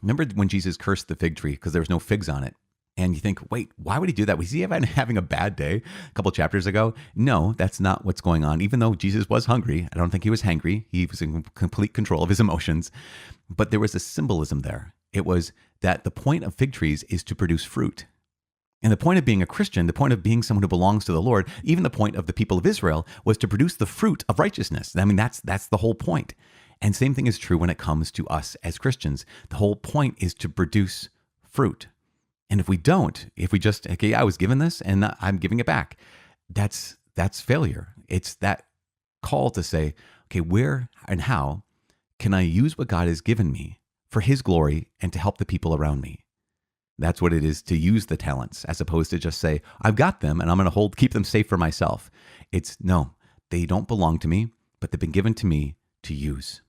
Remember when Jesus cursed the fig tree because there was no figs on it? And you think, wait, why would he do that? Was he having a bad day a couple chapters ago? No, that's not what's going on. Even though Jesus was hungry, I don't think he was hangry. He was in complete control of his emotions. But there was a symbolism there. It was that the point of fig trees is to produce fruit. And the point of being a Christian, the point of being someone who belongs to the Lord, even the point of the people of Israel was to produce the fruit of righteousness. I mean, that's the whole point. And same thing is true when it comes to us as Christians. The whole point is to produce fruit. And if we don't, if we just, okay, I was given this and I'm giving it back, that's failure. It's that call to say, okay, where and how can I use what God has given me for his glory and to help the people around me? That's what it is to use the talents, as opposed to just say, I've got them and I'm going to keep them safe for myself. It's no, they don't belong to me, but they've been given to me to use.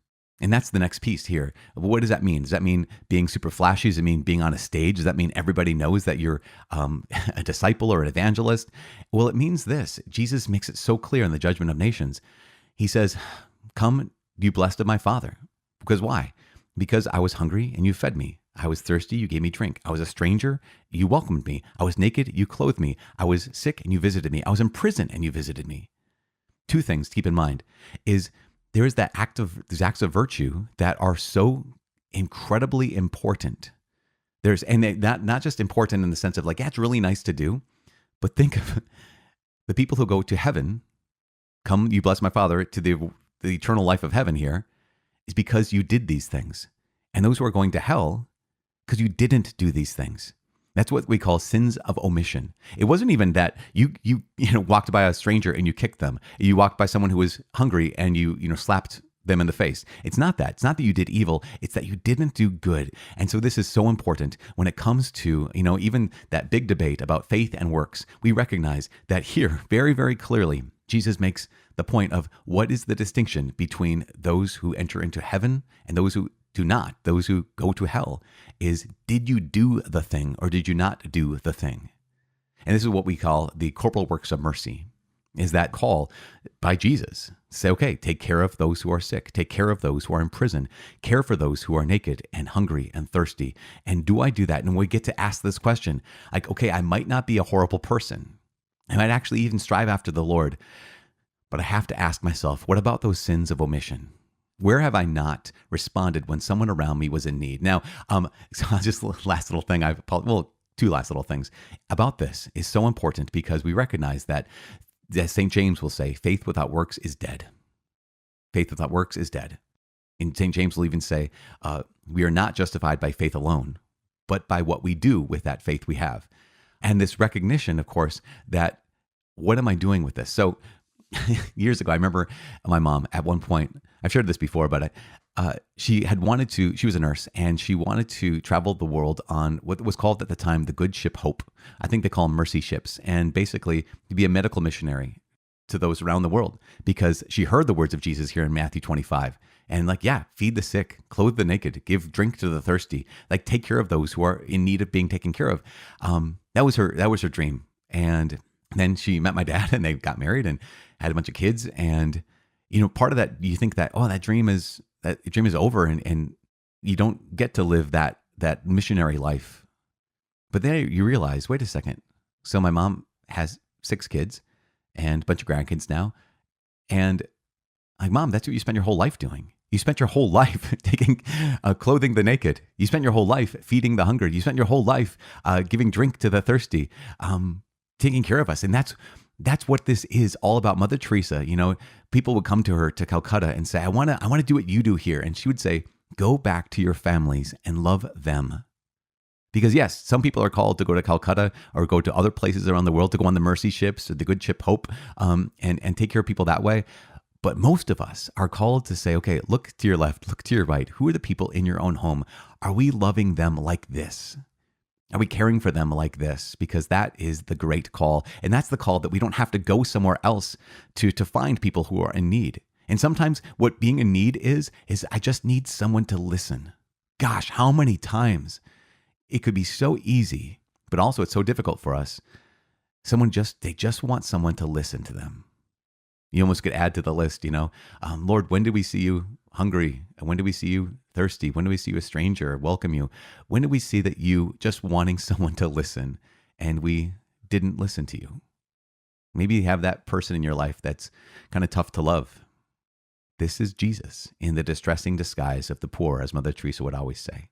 And that's the next piece here. What does that mean? Does that mean being super flashy? Does it mean being on a stage? Does that mean everybody knows that you're a disciple or an evangelist? Well, it means this. Jesus makes it so clear in the judgment of nations. He says, come, you blessed of my Father. Because why? Because I was hungry and you fed me. I was thirsty, you gave me drink. I was a stranger, you welcomed me. I was naked, you clothed me. I was sick and you visited me. I was in prison and you visited me. Two things to keep in mind is there is these acts of virtue that are so incredibly important. Not just important in the sense of like, yeah, it's really nice to do, but think of the people who go to heaven, come, you bless my Father, to the eternal life of heaven here, is because you did these things. And those who are going to hell, because you didn't do these things. That's what we call sins of omission. It wasn't even that you walked by a stranger and you kicked them. You walked by someone who was hungry and you slapped them in the face. It's not that. It's not that you did evil. It's that you didn't do good. And so this is so important when it comes to, even that big debate about faith and works. We recognize that here very, very clearly, Jesus makes the point of what is the distinction between those who enter into heaven and those who do not, those who go to hell, is did you do the thing or did you not do the thing? And this is what we call the corporal works of mercy, is that call by Jesus. Say, okay, take care of those who are sick, take care of those who are in prison, care for those who are naked and hungry and thirsty. And do I do that? And we get to ask this question, like, okay, I might not be a horrible person. I might actually even strive after the Lord, but I have to ask myself, what about those sins of omission? Where have I not responded when someone around me was in need? Now, so just last little thing, two last little things about this is so important because we recognize that, as St. James will say, faith without works is dead. Faith without works is dead. And St. James will even say, we are not justified by faith alone, but by what we do with that faith we have. And this recognition, of course, that what am I doing with this? So years ago, I remember my mom at one point, I've shared this before, but she was a nurse and she wanted to travel the world on what was called at the time the Good Ship Hope. I think they call them mercy ships, and basically to be a medical missionary to those around the world because she heard the words of Jesus here in Matthew 25. And feed the sick, clothe the naked, give drink to the thirsty, take care of those who are in need of being taken care of. That was her dream. And then she met my dad and they got married and had a bunch of kids. And, part of that, you think that, that dream is over and you don't get to live that missionary life. But then you realize, wait a second. So my mom has 6 kids and a bunch of grandkids now. And like, Mom, that's what you spent your whole life doing. You spent your whole life clothing the naked. You spent your whole life feeding the hungry. You spent your whole life giving drink to the thirsty, taking care of us. And that's what this is all about. Mother Teresa, people would come to her to Calcutta and say, I want to do what you do here. And she would say, go back to your families and love them. Because yes, some people are called to go to Calcutta or go to other places around the world to go on the mercy ships or the Good Ship Hope and take care of people that way. But most of us are called to say, okay, look to your left, look to your right. Who are the people in your own home? Are we loving them like this? Are we caring for them like this? Because that is the great call. And that's the call that we don't have to go somewhere else to find people who are in need. And sometimes what being in need is I just need someone to listen. Gosh, how many times it could be so easy, but also it's so difficult for us. They just want someone to listen to them. You almost could add to the list, Lord, when did we see you hungry? When do we see you thirsty? When do we see you a stranger, welcome you? When do we see that you just wanting someone to listen and we didn't listen to you? Maybe you have that person in your life that's kind of tough to love. This is Jesus in the distressing disguise of the poor, as Mother Teresa would always say.